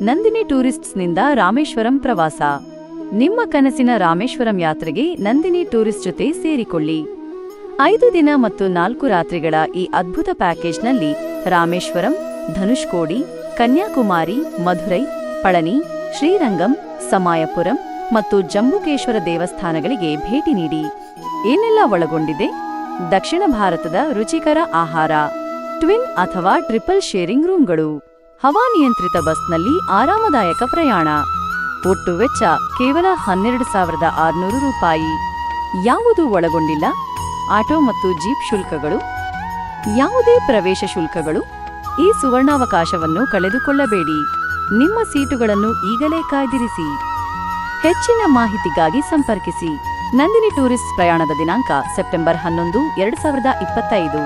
ನಂದಿನಿ ಟೂರಿಸ್ಟ್ಸ್ನಿಂದ ರಾಮೇಶ್ವರಂ ಪ್ರವಾಸ. ನಿಮ್ಮ ಕನಸಿನ ರಾಮೇಶ್ವರಂ ಯಾತ್ರೆಗೆ ನಂದಿನಿ ಟೂರಿಸ್ಟ್ ಜೊತೆ ಸೇರಿಕೊಳ್ಳಿ. 5 ದಿನ ಮತ್ತು 4 ರಾತ್ರಿಗಳ ಈ ಅದ್ಭುತ ಪ್ಯಾಕೇಜ್ನಲ್ಲಿ ರಾಮೇಶ್ವರಂ, ಧನುಷ್ಕೋಡಿ, ಕನ್ಯಾಕುಮಾರಿ, ಮಧುರೈ, ಪಳನಿ, ಶ್ರೀರಂಗಂ, ಸಮಾಯಪುರಂ ಮತ್ತು ಜಂಬುಕೇಶ್ವರ ದೇವಸ್ಥಾನಗಳಿಗೆ ಭೇಟಿ ನೀಡಿ. ಏನೆಲ್ಲ ಒಳಗೊಂಡಿದೆ? ದಕ್ಷಿಣ ಭಾರತದ ರುಚಿಕರ ಆಹಾರ, ಟ್ವಿನ್ ಅಥವಾ ಟ್ರಿಪಲ್ ಶೇರಿಂಗ್ ರೂಮ್ಗಳು, ಹವಾನಿಯಂತ್ರಿತ ಬಸ್ನಲ್ಲಿ ಆರಾಮದಾಯಕ ಪ್ರಯಾಣ. ಒಟ್ಟು ವೆಚ್ಚ ಕೇವಲ 12,600 ರೂಪಾಯಿ. ಯಾವುದು ಒಳಗೊಂಡಿಲ್ಲ? ಆಟೋ ಮತ್ತು ಜೀಪ್ ಶುಲ್ಕಗಳು, ಯಾವುದೇ ಪ್ರವೇಶ ಶುಲ್ಕಗಳು. ಈ ಸುವರ್ಣಾವಕಾಶವನ್ನು ಕಳೆದುಕೊಳ್ಳಬೇಡಿ. ನಿಮ್ಮ ಸೀಟುಗಳನ್ನು ಈಗಲೇ ಕಾಯ್ದಿರಿಸಿ. ಹೆಚ್ಚಿನ ಮಾಹಿತಿಗಾಗಿ ಸಂಪರ್ಕಿಸಿ. ನಂದಿನಿ ಟೂರಿಸ್ಟ್ ಪ್ರಯಾಣದ ದಿನಾಂಕ ಸೆಪ್ಟೆಂಬರ್ 11, 2025.